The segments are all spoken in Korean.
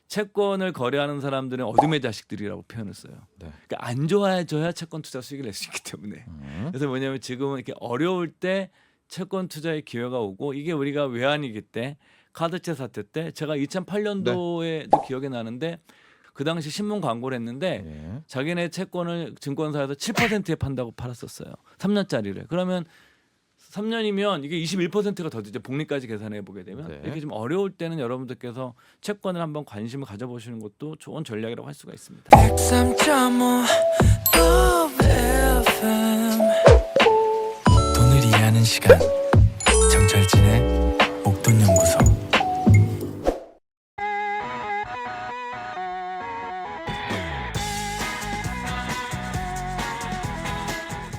채권을 거래하는 사람들은 어둠의 자식들이라고 표현을 써요. 네. 그러니까 안 좋아져야 채권 투자 수익을 낼 수 있기 때문에. 그래서 뭐냐면 지금은 이렇게 어려울 때 채권 투자의 기회가 오고 이게 우리가 외환위기 때 카드채 사태 때 제가 2008년도에도 기억이 나는데 그 당시 신문 광고를 했는데 예. 자기네 채권을 증권사에서 7%에 판다고 팔았었어요. 3년짜리를. 그러면 3년이면 이게 21%가 더 되죠. 복리까지 계산해 보게 되면. 네. 이렇게 좀 어려울 때는 여러분들께서 채권을 한번 관심을 가져보시는 것도 좋은 전략이라고 할 수가 있습니다. 103.5 FM 돈을 이해하는 시간 정철진의 목돈연구소.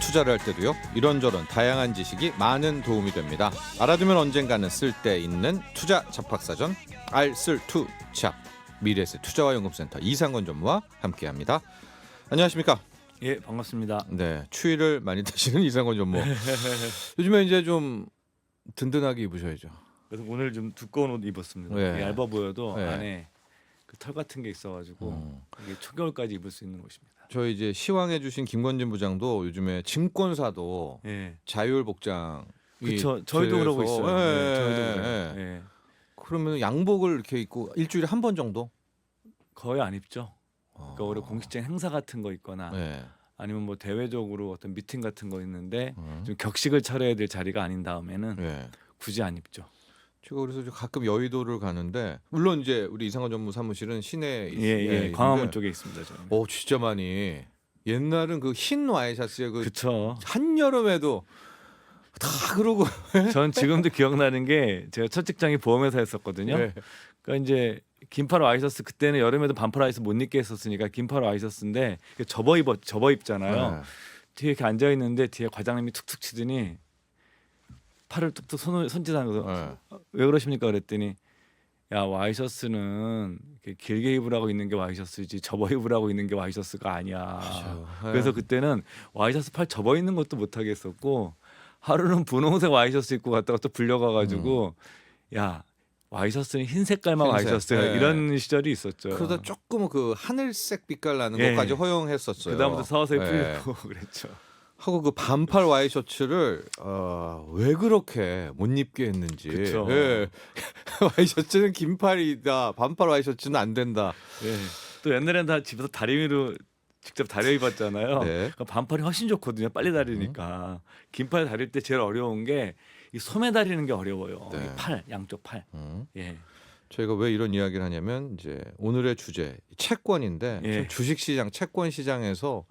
투자를 할 때도요. 이런저런 다양한 지식이 많은 도움이 됩니다. 알아두면 언젠가는 쓸데 있는 투자 잡학사전 알쓸투잡 미래에셋 투자와 연금센터 이상건 전무와 함께합니다. 안녕하십니까? 예, 반갑습니다. 네, 추위를 많이 타시는 이상건 전무. 요즘에 이제 좀 든든하게 입으셔야죠. 그래서 오늘 좀 두꺼운 옷 입었습니다. 네. 얇아 보여도 네. 안에 그 털 같은 게 있어가지고 이게 초겨울까지 입을 수 있는 옷입니다. 저희 이제 시황해주신 김건진 부장도 요즘에 증권사도 예, 자율 복장. 그렇죠. 저희도 그러고 있어요. 예, 저희도 그래요. 예. 그러면 양복을 이렇게 입고 일주일에 한 번 정도? 거의 안 입죠. 그러니까 올해 공식적인 행사 같은 거 있거나 네. 아니면 뭐 대외적으로 어떤 미팅 같은 거 있는데 음. 좀 격식을 차려야 될 자리가 아닌 다음에는 네. 굳이 안 입죠. 제가 그래서 가끔 여의도를 가는데 물론 이제 우리 이상건 전무 사무실은 시내에 예, 광화문 쪽에 있습니다. 저는. 진짜 많이. 옛날은 그 흰 와이셔츠에 그 그렇죠. 한여름에도 다 그러고. 전 지금도 기억나는 게 제가 첫 직장이 보험회사였었거든요. 네. 그러니까 이제 긴팔 와이셔츠 그때는 여름에도 반팔 와이셔츠 못 입게 했었으니까 긴팔 와이셔츠인데 접어 입잖아요. 네. 뒤에 이렇게 앉아 있는데 뒤에 과장님이 툭툭 치더니 팔을 툭툭 손짓하면서 네. 왜 그러십니까 그랬더니 야 와이셔츠는 이렇게 길게 입으라고 있는 게 와이셔츠지 접어 입으라고 있는 게 와이셔츠가 아니야. 그렇죠. 그래서 그때는 와이셔츠 팔 접어 있는 것도 못 하게 했었고 하루는 분홍색 와이셔츠 입고 갔다가 또 불려가가지고 야 와이셔츠는 흰 색깔만 흰색. 와이셔츠야 네. 이런 시절이 있었죠. 그러다 조금 그 하늘색 빛깔 나는 예. 것까지 허용했었어요. 그다음부터 서서히 네. 풀리고 그랬죠. 하고 그 반팔 와이셔츠를 왜 그렇게 못 입게 했는지. 그쵸. 예. 와이셔츠는 긴팔이다. 반팔 와이셔츠는 안 된다. 예. 또 옛날에는 다 집에서 다리미로 직접 다려 입었잖아요. 네. 그러니까 반팔이 훨씬 좋거든요. 빨리 다리니까. 긴팔 다릴 때 제일 어려운 게 이 소매 다리는 게 어려워요. 네. 이 팔, 양쪽 팔. 음. 예. 저희가 왜 이런 이야기를 하냐면 이제 오늘의 주제 채권인데 예. 지금 주식시장, 채권 시장에서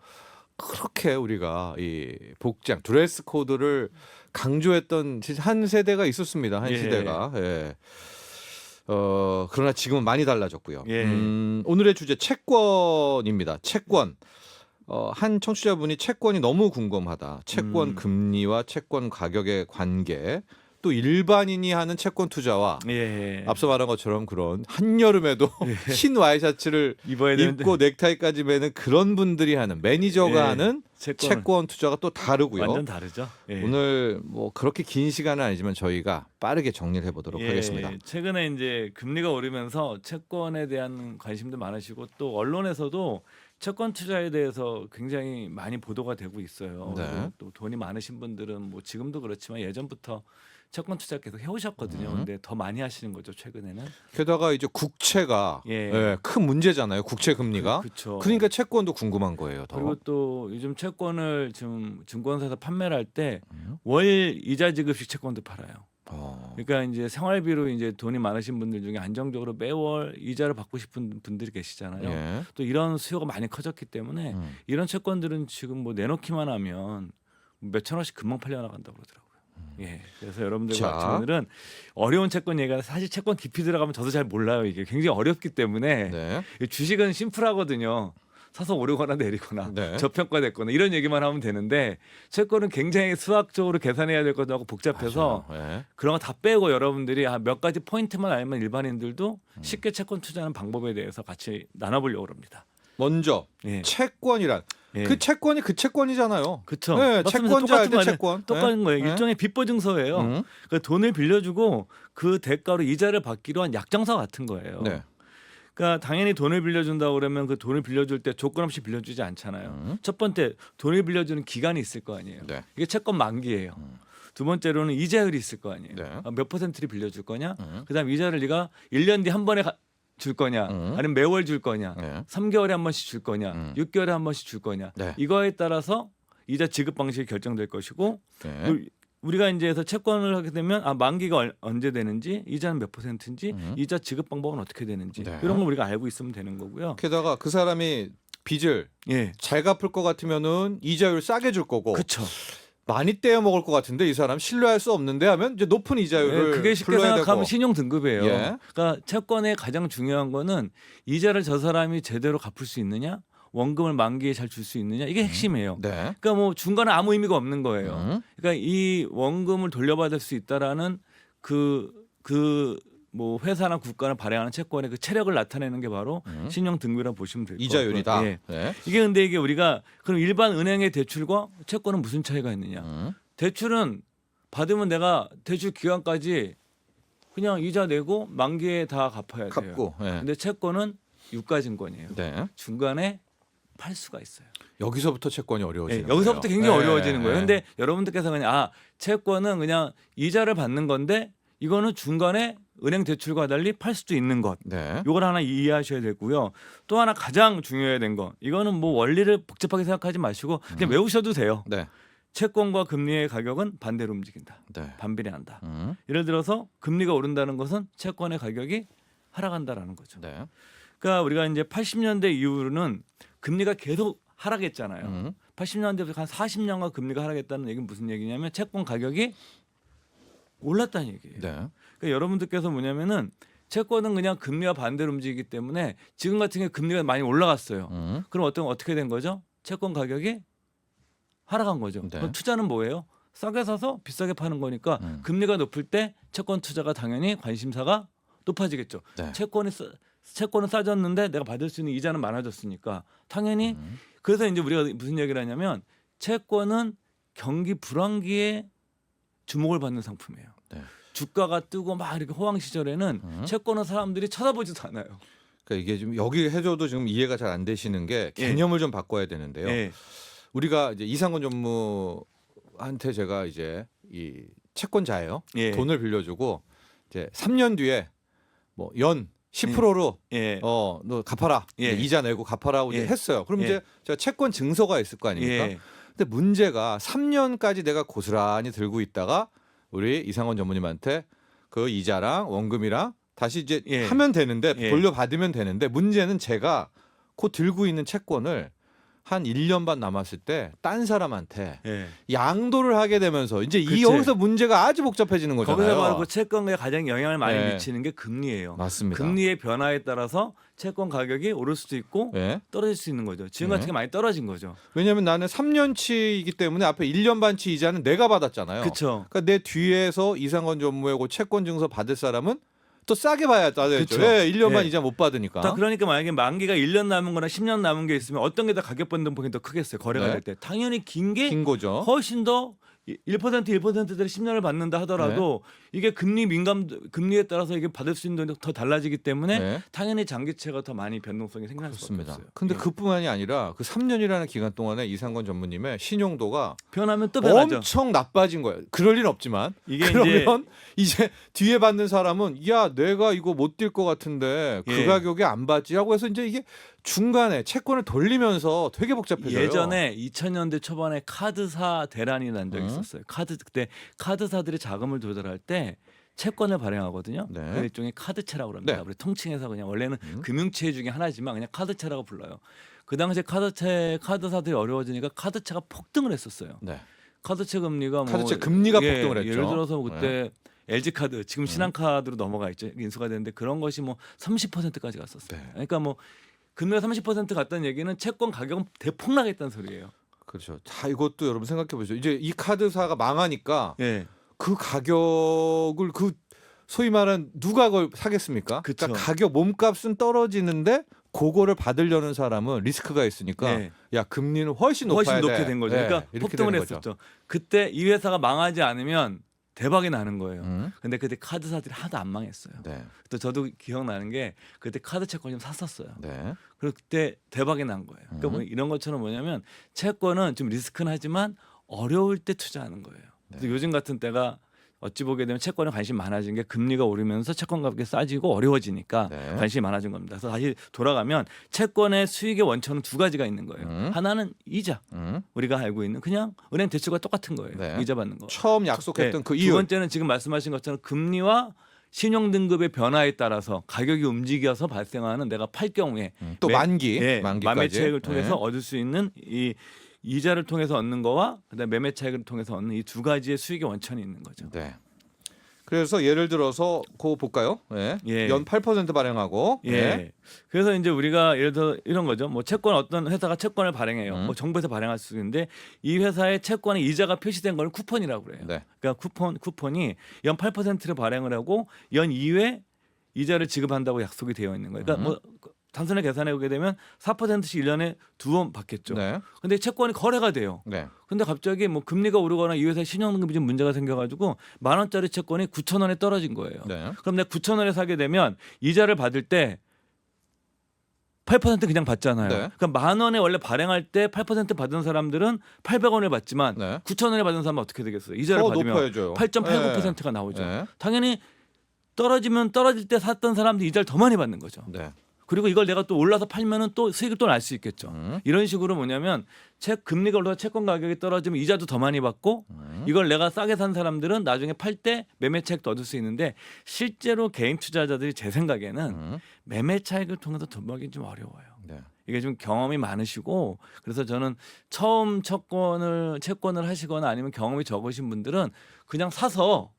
그렇게 우리가 이 복장, 드레스 코드를 강조했던 한 세대가 있었습니다. 한 예. 시대가. 예. 그러나 지금은 많이 달라졌고요. 예. 오늘의 주제 채권입니다. 채권. 한 청취자분이 채권이 너무 궁금하다. 채권 금리와 채권 가격의 관계. 또 일반인이 하는 채권 투자와 예. 앞서 말한 것처럼 그런 한여름에도 흰 와이셔츠를 입어야 되는데 입고 넥타이까지 매는 그런 분들이 하는 매니저가 예. 하는 채권은 채권 투자가 또 다르고요. 완전 다르죠. 예. 오늘 뭐 그렇게 긴 시간은 아니지만 저희가 빠르게 정리를 해보도록 예, 하겠습니다. 최근에 이제 금리가 오르면서 채권에 대한 관심도 많으시고 또 언론에서도 채권 투자에 대해서 굉장히 많이 보도가 되고 있어요. 네. 그리고 또 돈이 많으신 분들은 뭐 지금도 그렇지만 예전부터 채권 투자 계속 해오셨거든요. 근데 더 많이 하시는 거죠 최근에는. 게다가 이제 국채가 예. 큰 문제잖아요. 국채 금리가. 그렇죠. 그러니까 채권도 궁금한 거예요. 더. 그리고 또 요즘 채권을 지금 증권사에서 판매를 할 때 월 이자 지급식 채권도 팔아요. 그러니까 이제 생활비로 이제 돈이 많으신 분들 중에 안정적으로 매월 이자를 받고 싶은 분들이 계시잖아요. 예. 또 이런 수요가 많이 커졌기 때문에 이런 채권들은 지금 뭐 내놓기만 하면 몇천 원씩 금방 팔려 나간다고 그러더라고요. 예, 그래서 여러분들 자. 같은 오늘은 어려운 채권 얘기가 사실 채권 깊이 들어가면 저도 잘 몰라요. 이게 굉장히 어렵기 때문에 네. 주식은 심플하거든요. 사서 오르거나 내리거나 네. 저평가됐거나 이런 얘기만 하면 되는데 채권은 굉장히 수학적으로 계산해야 될 것도 하고 복잡해서 예. 그런 거 다 빼고 여러분들이 몇 가지 포인트만 알면 일반인들도 쉽게 채권 투자하는 방법에 대해서 같이 나눠보려고 합니다. 먼저 예. 채권이란 예. 그 채권이 그 채권이잖아요. 그쵸. 네, 맞습니다. 채권자 할 때 말이에요. 채권. 똑같은 네. 거예요. 네. 일종의 빚보 증서예요. 그러니까 돈을 빌려주고 그 대가로 이자를 받기로 한 약정서 같은 거예요. 네. 그러니까 당연히 돈을 빌려준다고 그러면 그 돈을 빌려줄 때 조건 없이 빌려주지 않잖아요. 첫 번째 돈을 빌려주는 기간이 있을 거 아니에요. 네. 이게 채권 만기예요. 두 번째로는 이자율이 있을 거 아니에요. 네. 몇 퍼센트를 빌려줄 거냐. 그다음 이자를 네가 1년 뒤 한 번에 줄 거냐, 아니면 매월 줄 거냐, 네. 3개월에 한 번씩 줄 거냐, 6개월에 한 번씩 줄 거냐. 네. 이거에 따라서 이자 지급 방식이 결정될 것이고 네. 우리가 이제 해서 채권을 하게 되면 만기가 언제 되는지, 이자는 몇 퍼센트인지, 이자 지급 방법은 어떻게 되는지 네. 이런 걸 우리가 알고 있으면 되는 거고요. 게다가 그 사람이 빚을 예, 잘 갚을 것 같으면은 이자율 싸게 줄 거고 그렇죠. 많이 떼어 먹을 것 같은데 이 사람 신뢰할 수 없는데 하면 이제 높은 이자율을 그게 쉽게 불러야 생각하면 되고. 신용 등급이에요. 예. 그러니까 채권의 가장 중요한 거는 이자를 저 사람이 제대로 갚을 수 있느냐, 원금을 만기에 잘 줄 수 있느냐, 이게 핵심이에요. 네. 그러니까 뭐 중간에 아무 의미가 없는 거예요. 그러니까 이 원금을 돌려받을 수 있다라는 뭐 회사나 국가를 발행하는 채권의 그 체력을 나타내는 게 바로 신용 등급이라고 보시면 될 거예요. 이자율이다. 예. 네. 이게 근데 이게 우리가 그럼 일반 은행의 대출과 채권은 무슨 차이가 있느냐? 대출은 받으면 내가 대출 기간까지 그냥 이자 내고 만기에 다 갚아야 돼요. 갚고. 네. 근데 채권은 유가증권이에요. 네. 중간에 팔 수가 있어요. 여기서부터 채권이 어려워지는 예, 여기서부터 거예요. 굉장히 네. 어려워지는 거예요. 네. 근데 여러분들께서 그냥 채권은 그냥 이자를 받는 건데 이거는 중간에 은행 대출과 달리 팔 수도 있는 것. 네. 요걸 하나 이해하셔야 되고요. 또 하나 가장 중요해야 된 거. 이거는 뭐 원리를 복잡하게 생각하지 마시고 그냥 외우셔도 돼요. 네. 채권과 금리의 가격은 반대로 움직인다. 네. 반비례한다. 예를 들어서 금리가 오른다는 것은 채권의 가격이 하락한다라는 거죠. 네. 그러니까 우리가 이제 80년대 이후로는 금리가 계속 하락했잖아요. 80년대부터 한 40년간 금리가 하락했다는 얘기는 무슨 얘기냐면 채권 가격이 올랐다는 얘기예요. 네. 그러니까 여러분들께서 뭐냐면은 채권은 그냥 금리와 반대로 움직이기 때문에 지금 같은 경우에 금리가 많이 올라갔어요. 그럼 어떻게 된 거죠? 채권 가격이 하락한 거죠. 네. 그럼 투자는 뭐예요? 싸게 사서 비싸게 파는 거니까 금리가 높을 때 채권 투자가 당연히 관심사가 높아지겠죠. 네. 채권은 싸졌는데 내가 받을 수 있는 이자는 많아졌으니까 당연히 그래서 이제 우리가 무슨 얘기를 하냐면 채권은 경기 불황기에 주목을 받는 상품이에요. 네. 주가가 뜨고 막 이렇게 호황 시절에는 채권은 사람들이 쳐다보지도 않아요. 그러니까 이게 지금 여기 해줘도 지금 이해가 잘 안 되시는 게 개념을 좀 바꿔야 되는데요. 예. 우리가 이제 이상권 전무한테 제가 이제 이 채권자예요. 예. 돈을 빌려주고 이제 3년 뒤에 뭐 연 10%로 예. 너 갚아라. 예. 이자 내고 갚아라고 이제 예. 했어요. 그럼 예. 이제 제가 채권 증서가 있을 거 아닙니까? 예. 근데 문제가 3년까지 내가 고스란히 들고 있다가 우리 이상원 전무님한테 그 이자랑 원금이랑 다시 이제 예. 하면 되는데 예. 돌려받으면 되는데 문제는 제가 그 들고 있는 채권을 한 1년 반 남았을 때 딴 사람한테 예. 양도를 하게 되면서 이제 그치. 여기서 문제가 아주 복잡해지는 거잖아요. 거기서 바로 그 채권에 가장 영향을 많이 네. 미치는 게 금리예요. 맞습니다. 금리의 변화에 따라서 채권 가격이 오를 수도 있고 예. 떨어질 수 있는 거죠. 지금 네. 같은 게 많이 떨어진 거죠. 왜냐하면 나는 3년치이기 때문에 앞에 1년 반치 이자는 내가 받았잖아요. 그렇죠. 그러니까 내 뒤에서 이상권 전무의 그 채권 증서 받을 사람은 또 싸게 봐야 되죠. 그쵸. 왜 1년 반 예. 이자 못 받으니까. 그러니까 만약에 만기가 1년 남은 거나 10년 남은 게 있으면 어떤 게 더 가격 변동폭이 더 크겠어요. 거래가 네. 될 때. 당연히 긴 게 긴 거죠. 훨씬 더 1%대로 10년을 받는다 하더라도 이게 금리에 따라서 이게 받을 수 있는 돈이 더 달라지기 때문에 네. 당연히 장기채가 더 많이 변동성이 생길 수밖에 그렇습니다. 없어요. 근데 예. 그뿐만이 아니라 그 3년이라는 기간 동안에 이상권 전무님의 신용도가 변하면 또 변하죠. 엄청 나빠진 거예요. 그럴 리는 없지만 이게 그러면 이제 뒤에 받는 사람은 야 내가 이거 못 뛸 것 같은데 그 예. 가격에 안 받지라고 해서 이제 이게 중간에 채권을 돌리면서 되게 복잡해져요. 예전에 2000년대 초반에 카드사 대란이 난 적이 있었어요. 그때 카드사들이 자금을 조달할 때 채권을 발행하거든요. 네. 그 일종의 카드채라고 합니다. 네. 우리 통칭해서 그냥 원래는 금융체 중에 하나지만 그냥 카드채라고 불러요. 그 당시에 카드사들이 어려워지니까 카드채가 폭등을 했었어요. 네. 카드채 금리가 카드채 금리가 폭등을 했죠. 예를 들어서 그때 LG카드 지금 신한카드로 넘어가 있죠. 인수가 됐는데 그런 것이 뭐 30%까지 갔었어요. 네. 그러니까 뭐 금리가 30% 갔다는 얘기는 채권 가격은 대폭락했다는 소리예요. 그렇죠. 자 이것도 여러분 생각해 보죠. 이제 이 카드사가 망하니까 예. 그 가격을 그 소위 말하는 누가 그걸 사겠습니까? 그쵸. 그러니까 가격 몸값은 떨어지는데 그거를 받으려는 사람은 리스크가 있으니까 네. 야 금리는 훨씬 높아야 훨씬 돼. 높게 된 거죠. 네, 그러니까 이렇게 폭등을 되는 거죠. 했었죠. 그때 이 회사가 망하지 않으면 대박이 나는 거예요. 근데 그때 카드사들이 하나도 안 망했어요. 네. 또 저도 기억나는 게 그때 카드 채권 좀 샀었어요. 네. 그리고 그때 대박이 난 거예요. 그러니까 뭐 이런 것처럼 뭐냐면 채권은 좀 리스크는 하지만 어려울 때 투자하는 거예요. 그래서 요즘 같은 때가 어찌 보게 되면 채권에 관심 많아진 게 금리가 오르면서 채권 가격이 싸지고 어려워지니까 네. 관심이 많아진 겁니다. 그래서 다시 돌아가면 채권의 수익의 원천은 두 가지가 있는 거예요. 하나는 이자, 우리가 알고 있는 그냥 은행 대출과 똑같은 거예요. 네. 이자 받는 거. 처음 약속했던 네. 그 두 이유. 번째는 지금 말씀하신 것처럼 금리와 신용 등급의 변화에 따라서 가격이 움직여서 발생하는 내가 팔 경우에 또 만기, 예, 만기까지. 매매 차익을 통해서 네. 얻을 수 있는 이 이자를 통해서 얻는 거와 그다음에 매매 차익을 통해서 얻는 이 두 가지의 수익의 원천이 있는 거죠. 네. 그래서 예를 들어서 그거 볼까요? 네. 예. 연 8% 발행하고. 예. 네. 그래서 이제 우리가 예를 들어 이런 거죠. 뭐 채권 어떤 회사가 채권을 발행해요. 음. 뭐 정부에서 발행할 수 있는데 이 회사의 채권에 이자가 표시된 걸 쿠폰이라고 그래요. 네. 그러니까 쿠폰이 연 8%를 발행을 하고 연 2회 이자를 지급한다고 약속이 되어 있는 거예요. 그러니까 뭐 단순하게 계산해 보게 되면 4%씩 1년에 2번 받겠죠. 네. 근데 채권이 거래가 돼요. 네. 근데 갑자기 뭐 금리가 오르거나 이 회사의 신용등급이 좀 문제가 생겨가지고 10,000원짜리 채권이 9,000원에 떨어진 거예요. 네. 그럼 내가 9,000원에 사게 되면 이자를 받을 때 8% 그냥 받잖아요. 네. 그럼 10,000원에 원래 발행할 때 8% 받은 사람들은 800원을 받지만 네. 9,000원에 받은 사람은 어떻게 되겠어요? 이자를 더 받으면 높아야죠. 8.89%가 나오죠. 네. 당연히 떨어지면 떨어질 때 샀던 사람들이 이자를 더 많이 받는 거죠. 네. 그리고 이걸 내가 또 올라서 팔면은 또 수익을 또 날 수 있겠죠. 음. 이런 식으로 뭐냐면 금리가 올라서 채권 가격이 떨어지면 이자도 더 많이 받고 이걸 내가 싸게 산 사람들은 나중에 팔 때 매매 차익도 얻을 수 있는데 실제로 개인 투자자들이 제 생각에는 매매 차익을 통해서 돈 벌기 좀 어려워요. 네. 이게 좀 경험이 많으시고 그래서 저는 처음 채권을 하시거나 아니면 경험이 적으신 분들은 그냥 사서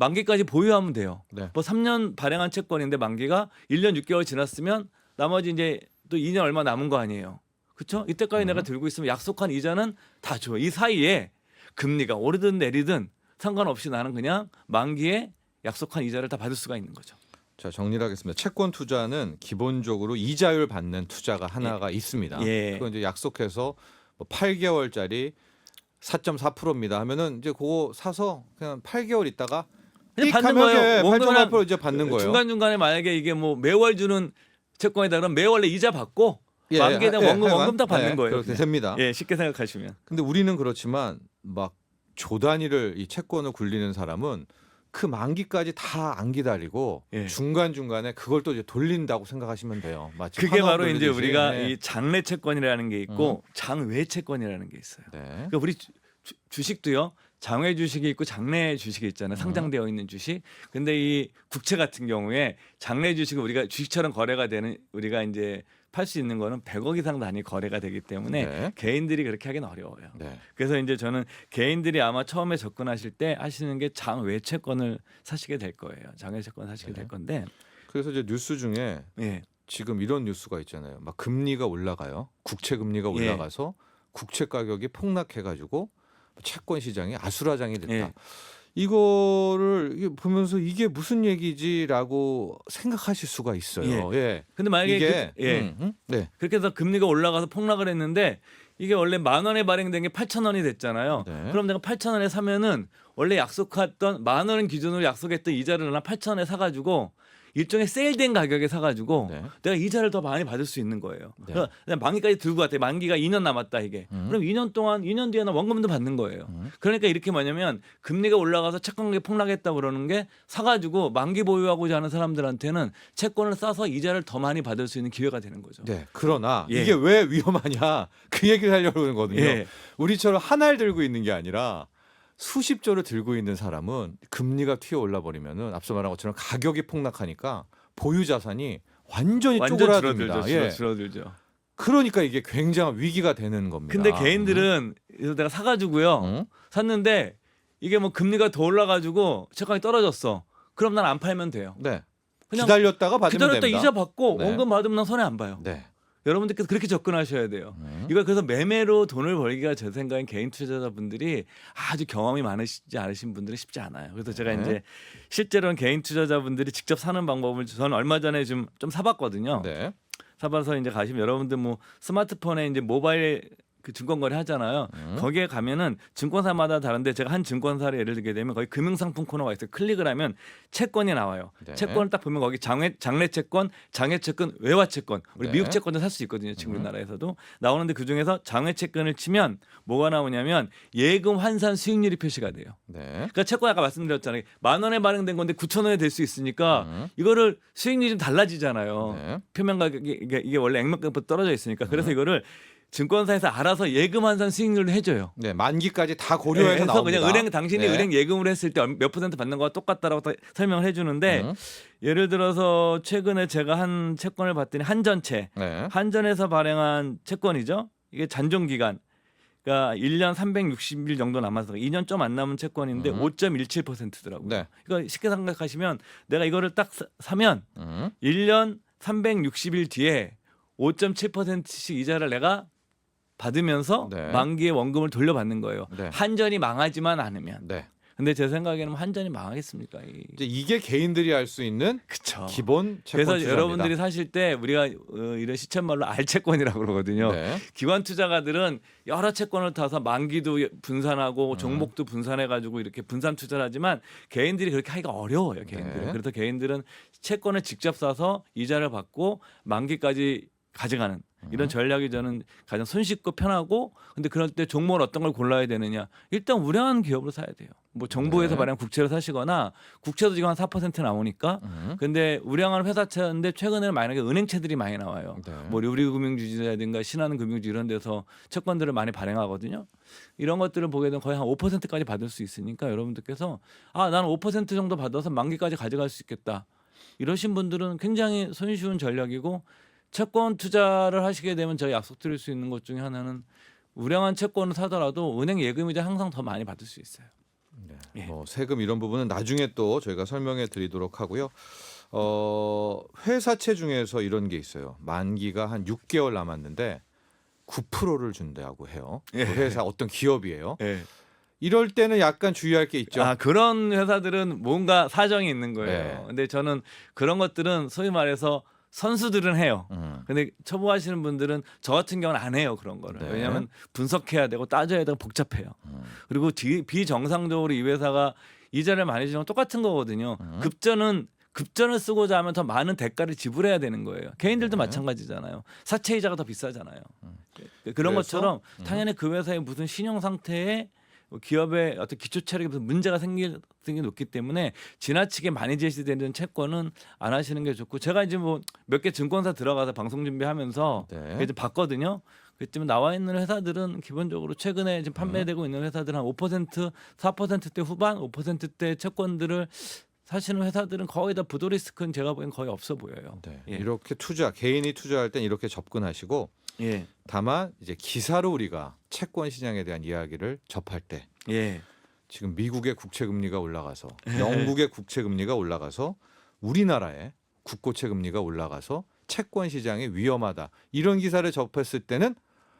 만기까지 보유하면 돼요. 네. 뭐 3년 발행한 채권인데 만기가 1년 6개월 지났으면 나머지 이제 또 2년 얼마 남은 거 아니에요. 그렇죠? 이때까지 내가 들고 있으면 약속한 이자는 다 줘. 이 사이에 금리가 오르든 내리든 상관없이 나는 그냥 만기에 약속한 이자를 다 받을 수가 있는 거죠. 자, 정리를 하겠습니다. 채권 투자는 기본적으로 이자율 받는 투자가 하나가 있습니다. 예. 그거 이제 약속해서 뭐 8개월짜리 4.4%입니다 하면은 이제 그거 사서 그냥 8개월 있다가 그냥 받는 거예요. 8.8% 이제 받는 거예요. 중간중간에 만약에 이게 뭐 매월 주는 채권이다 그러면 매월 이자 받고 만기에 대한 원금 다 받는 거예요. 그렇게 그냥. 됩니다. 예, 쉽게 생각하시면. 근데 우리는 그렇지만 막 조 단위를 이 채권을 굴리는 사람은 그 만기까지 다 안 기다리고 예. 중간중간에 그걸 또 이제 돌린다고 생각하시면 돼요. 마치 그게 환원 바로 이제 돌리듯이. 우리가 네. 이 장래 채권이라는 게 있고 장외 채권이라는 게 있어요. 네. 그러니까 우리 주식도요. 장외 주식이 있고 장내 주식이 있잖아요. 상장되어 있는 주식. 근데 이 국채 같은 경우에 장내 주식은 우리가 주식처럼 거래가 되는 우리가 이제 팔 수 있는 거는 100억 이상 단위 거래가 되기 때문에 네. 개인들이 그렇게 하기는 어려워요. 네. 그래서 이제 저는 개인들이 아마 처음에 접근하실 때 하시는 게 장외 채권을 사시게 될 거예요. 장외 채권 사시게 될 건데. 그래서 이제 뉴스 중에 예. 지금 이런 뉴스가 있잖아요. 막 금리가 올라가요. 국채 금리가 예. 올라가서 국채 가격이 폭락해가지고 채권 시장이 아수라장이 됐다. 예. 이거를 보면서 이게 무슨 얘기지라고 생각하실 수가 있어요. 예. 근데 만약에 이게 네. 그렇게 해서 금리가 올라가서 폭락을 했는데 이게 원래 10,000원에 발행된 게 8,000원이 됐잖아요. 네. 그럼 내가 8,000원에 사면은 원래 약속했던 10,000원 기준으로 약속했던 이자를 나 8,000원에 사가지고 일종의 세일된 가격에 사가지고 네. 내가 이자를 더 많이 받을 수 있는 거예요. 네. 그러니까 그냥 만기까지 들고 갔대. 만기가 2년 남았다 이게. 그럼 2년 동안 2년 뒤에는 원금도 받는 거예요. 그러니까 이렇게 뭐냐면 금리가 올라가서 채권 가격이 폭락했다 그러는 게 사가지고 만기 보유하고자 하는 사람들한테는 채권을 싸서 이자를 더 많이 받을 수 있는 기회가 되는 거죠. 네. 그러나 예. 이게 왜 위험하냐 그 얘기를 하려고 하는 거거든요. 예. 우리처럼 한 알 들고 있는 게 아니라 수십 조를 들고 있는 사람은 금리가 튀어 올라 버리면은 앞서 말한 것처럼 가격이 폭락하니까 보유 자산이 완전히 완전 쪼그라듭니다. 줄어들죠. 그러니까 이게 굉장한 위기가 되는 겁니다. 근데 개인들은 그래서 내가 사가지고요. 응? 샀는데 이게 뭐 금리가 더 올라가지고 채권이 떨어졌어. 그럼 난 안 팔면 돼요. 네. 그냥 기다렸다가 받으면 기다렸다 됩니다. 이자 받고 네. 원금 받으면 난 손해 안 봐요. 네. 여러분들께서 그렇게 접근하셔야 돼요. 이걸 그래서 매매로 돈을 벌기가 제 생각엔 개인 투자자분들이 아주 경험이 많으시지 않으신 분들은 쉽지 않아요. 그래서 제가 네. 이제 실제로는 개인 투자자분들이 직접 사는 방법을 저는 얼마 전에 좀 사봤거든요. 네. 사봐서 이제 가시면 여러분들 뭐 스마트폰에 이제 모바일 그 증권거래 하잖아요. 거기에 가면은 증권사마다 다른데 제가 한 증권사를 예를 들게 되면 거기 금융상품 코너가 있어요. 클릭을 하면 채권이 나와요. 네. 채권을 딱 보면 거기 장래채권, 장외채권, 외화채권 우리 네. 미국 채권도 살 수 있거든요. 지금 우리나라에서도 나오는데 그중에서 장외채권을 치면 뭐가 나오냐면 예금 환산 수익률이 표시가 돼요. 네. 그러니까 채권 아까 말씀드렸잖아요. 10,000원에 발행된 건데 9,000원에 될 수 있으니까 이거를 수익률이 좀 달라지잖아요. 네. 표면 가격이 이게 원래 액면가부터 떨어져 있으니까 그래서 이거를 증권사에서 알아서 예금 환산 수익률을 해줘요. 네, 만기까지 다 고려해서 그래서 나옵니다. 그냥 은행 당신이 네. 은행 예금을 했을 때 몇 퍼센트 받는 거와 똑같다라고 다 설명을 해주는데 예를 들어서 최근에 제가 한 채권을 봤더니 한전채 네. 한전에서 발행한 채권이죠. 이게 잔존 기간 그러니까 1년 360일 정도 남아서 2년 좀 안 남은 채권인데 5.17%더라고요. 네. 그러니까 쉽게 생각하시면 내가 이거를 딱 사면 1년 360일 뒤에 5.7%씩 이자를 내가 받으면서 네. 만기의 원금을 돌려받는 거예요. 네. 한전이 망하지만 않으면. 네. 근데 제 생각에는 한전이 망하겠습니까? 이제 이게 개인들이 할 수 있는 그쵸. 기본 채권 그래서 투자입니다. 여러분들이 사실 때 우리가 이런 시쳇말로 알채권이라고 그러거든요. 네. 기관 투자가들은 여러 채권을 타서 만기도 분산하고 종목도 분산해가지고 이렇게 분산 투자를 하지만 개인들이 그렇게 하기가 어려워요. 개인들은. 네. 그래서 개인들은 채권을 직접 사서 이자를 받고 만기까지 가져가는 이런 전략이 저는 가장 손쉽고 편하고 근데 그럴 때 종목을 어떤 걸 골라야 되느냐 일단 우량한 기업으로 사야 돼요. 뭐 정부에서 네. 발행한 국채를 사시거나 국채도 지금 한 4% 나오니까 근데 우량한 회사채인데 최근에는 만약에 은행채들이 많이 나와요. 네. 뭐 우리금융주주라든가 신한금융주 이런 데서 채권들을 많이 발행하거든요. 이런 것들을 보게 되면 거의 한 5%까지 받을 수 있으니까 여러분들께서 아 나는 5% 정도 받아서 만기까지 가져갈 수 있겠다. 이러신 분들은 굉장히 손쉬운 전략이고 채권 투자를 하시게 되면 저희 약속드릴 수 있는 것 중에 하나는 우량한 채권을 사더라도 은행 예금이자 항상 더 많이 받을 수 있어요. 예. 뭐 세금 이런 부분은 나중에 또 저희가 설명해 드리도록 하고요. 회사채 중에서 이런 게 있어요. 만기가 한 6개월 남았는데 9%를 준다고 해요. 예. 그 회사 어떤 기업이에요. 예. 이럴 때는 약간 주의할 게 있죠. 아 그런 회사들은 뭔가 사정이 있는 거예요. 네. 근데 저는 그런 것들은 소위 말해서 선수들은 해요. 근데 초보하시는 분들은 저 같은 경우는 안 해요 그런 거를. 네. 왜냐하면 분석해야 되고 따져야 되고 복잡해요. 그리고 비정상적으로 이 회사가 이자를 많이 주는 건 똑같은 거거든요. 급전을 쓰고자 하면 더 많은 대가를 지불해야 되는 거예요. 개인들도 네. 마찬가지잖아요. 사채 이자가 더 비싸잖아요. 그런 그래서? 것처럼 당연히 그 회사의 무슨 신용 상태에 기업의 어떤 기초 체력에 무슨 문제가 생길 등이 높기 때문에 지나치게 많이 제시되는 채권은 안 하시는 게 좋고 제가 이제 뭐 몇 개 증권사 들어가서 방송 준비하면서 네. 이제 봤거든요. 그때면 나와 있는 회사들은 기본적으로 최근에 지금 판매되고 있는 회사들은 한 5%, 4%대 후반, 5%대 채권들을 사시는 회사들은 거의 다 부도 리스크는 제가 보기엔 거의 없어 보여요. 네. 예. 이렇게 개인이 투자할 땐 이렇게 접근하시고 예, 다만 이제 기사로 우리가 채권 시장에 대한 이야기를 접할 때 예, 지금 미국의 국채 금리가 올라가서 영국의 국채 금리가 올라가서 우리나라의 국고채 금리가 올라가서 채권 시장이 위험하다. 이런 기사를 접했을 때는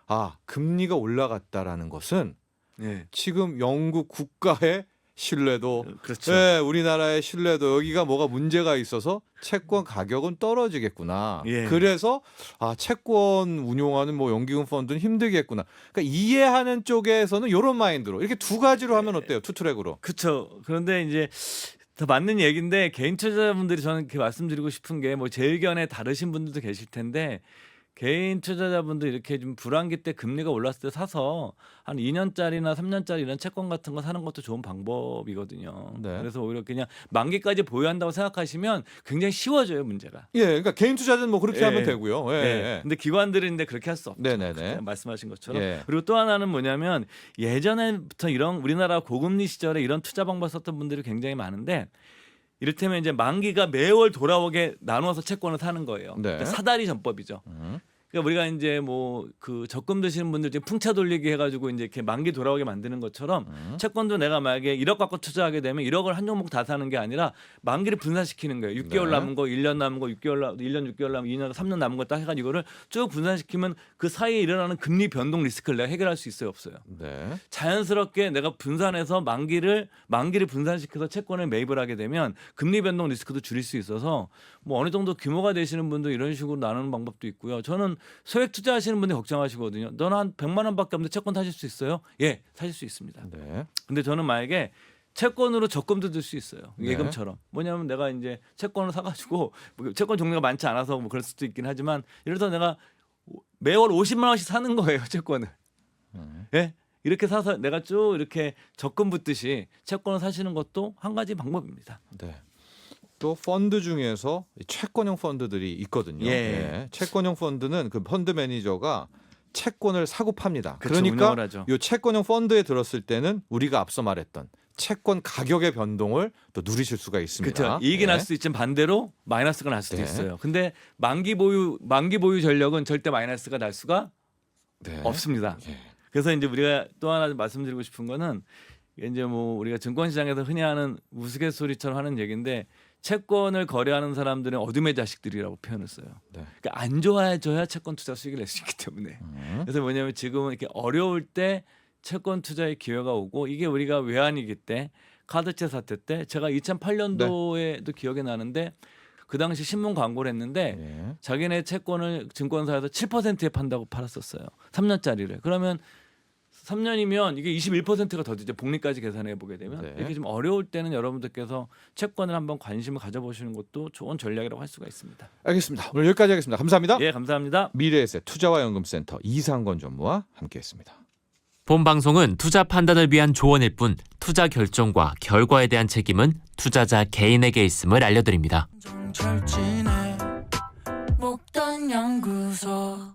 아, 금리가 올라갔다라는 것은 예. 지금 영국 국가의 신뢰도 그렇죠. 네, 우리나라의 신뢰도 여기가 뭐가 문제가 있어서 채권 가격은 떨어지겠구나. 예. 그래서 아 채권 운용하는 뭐 연기금 펀드는 힘들겠구나. 그러니까 이해하는 쪽에서는 이런 마인드로 이렇게 두 가지로 하면 어때요? 투트랙으로. 그렇죠. 그런데 이제 더 맞는 얘기인데 개인 투자자분들이 저는 이렇게 말씀드리고 싶은 게 뭐 제 의견에 다르신 분들도 계실 텐데 개인 투자자분들 이렇게 좀 불황기 때 금리가 올랐을 때 사서 한 2년짜리나 3년짜리 이런 채권 같은 거 사는 것도 좋은 방법이거든요. 네. 그래서 오히려 그냥 만기까지 보유한다고 생각하시면 굉장히 쉬워져요 문제가. 예, 그러니까 개인 투자자는 뭐 그렇게 예. 하면 되고요. 예. 네. 예. 근데 기관들은 근데 그렇게 할 수 없죠. 네네네. 말씀하신 것처럼. 예. 그리고 또 하나는 뭐냐면 예전에부터 이런 우리나라 고금리 시절에 이런 투자 방법 썼던 분들이 굉장히 많은데 이를테면 이제 만기가 매월 돌아오게 나누어서 채권을 사는 거예요. 네. 그러니까 사다리 전법이죠. 그러니까 우리가 이제 뭐 그 적금 드시는 분들 이제 풍차 돌리기 해가지고 이제 이렇게 만기 돌아오게 만드는 것처럼 채권도 내가 만약에 1억 갖고 투자하게 되면 1억을 한 종목 다 사는 게 아니라 만기를 분산시키는 거예요. 6개월 네. 남은 거, 1년 남은 거, 1년 6개월 남은 2년, 3년 남은 거 딱 해가지고 이거를 쭉 분산시키면 그 사이에 일어나는 금리 변동 리스크를 내가 해결할 수 있어요, 없어요? 네. 자연스럽게 내가 분산해서 만기를 분산시켜서 채권을 매입을 하게 되면 금리 변동 리스크도 줄일 수 있어서 뭐 어느 정도 규모가 되시는 분도 이런 식으로 나누는 방법도 있고요. 저는 소액 투자하시는 분들 걱정하시거든요. 너는 한 100만 원밖에 없는데 채권 사실 수 있어요? 예, 사실 수 있습니다. 네. 근데 저는 만약에 채권으로 적금도 들 수 있어요. 네. 예금처럼. 뭐냐면 내가 이제 채권을 사가지고 뭐 채권 종류가 많지 않아서 뭐 그럴 수도 있긴 하지만 예를 들어 내가 매월 50만 원씩 사는 거예요, 채권을. 예? 이렇게 사서 내가 쭉 이렇게 적금 붓듯이 채권을 사시는 것도 한 가지 방법입니다. 네. 또 펀드 중에서 채권형 펀드들이 있거든요. 예. 네. 채권형 펀드는 그 펀드 매니저가 채권을 사고 팝니다. 그렇죠, 그러니까 운영을 하죠. 이 채권형 펀드에 들었을 때는 우리가 앞서 말했던 채권 가격의 변동을 또 누리실 수가 있습니다. 그렇죠. 이익이 날 네. 수도 있지만 반대로 마이너스가 날 수도 네. 있어요. 근데 만기 보유 전력은 절대 마이너스가 날 수가 네. 없습니다. 예. 그래서 이제 우리가 또 하나 말씀드리고 싶은 거는 이제 뭐 우리가 증권시장에서 흔히 하는 우스갯소리처럼 하는 얘기인데 채권을 거래하는 사람들은 어둠의 자식들이라고 표현을 써요. 네. 그러니까 안 좋아져야 채권 투자 수익을 낼 수 있기 때문에. 그래서 뭐냐면 지금은 이렇게 어려울 때 채권 투자의 기회가 오고 이게 우리가 외환위기 때 카드채 사태 때 제가 2008년도에도 기억이 나는데 그 당시 신문 광고를 했는데 예. 자기네 채권을 증권사에서 7%에 판다고 팔았었어요. 3년짜리를. 그러면 3년이면 이게 21%가 더 되죠. 복리까지 계산해 보게 되면. 네. 이렇게 좀 어려울 때는 여러분들께서 채권을 한번 관심을 가져보시는 것도 좋은 전략이라고 할 수가 있습니다. 알겠습니다. 오늘 여기까지 하겠습니다. 감사합니다. 예, 감사합니다. 미래에셋 투자와 연금센터 이상건 전무와 함께했습니다. 본 방송은 투자 판단을 위한 조언일 뿐 투자 결정과 결과에 대한 책임은 투자자 개인에게 있음을 알려드립니다. 정철진의 목돈 연구소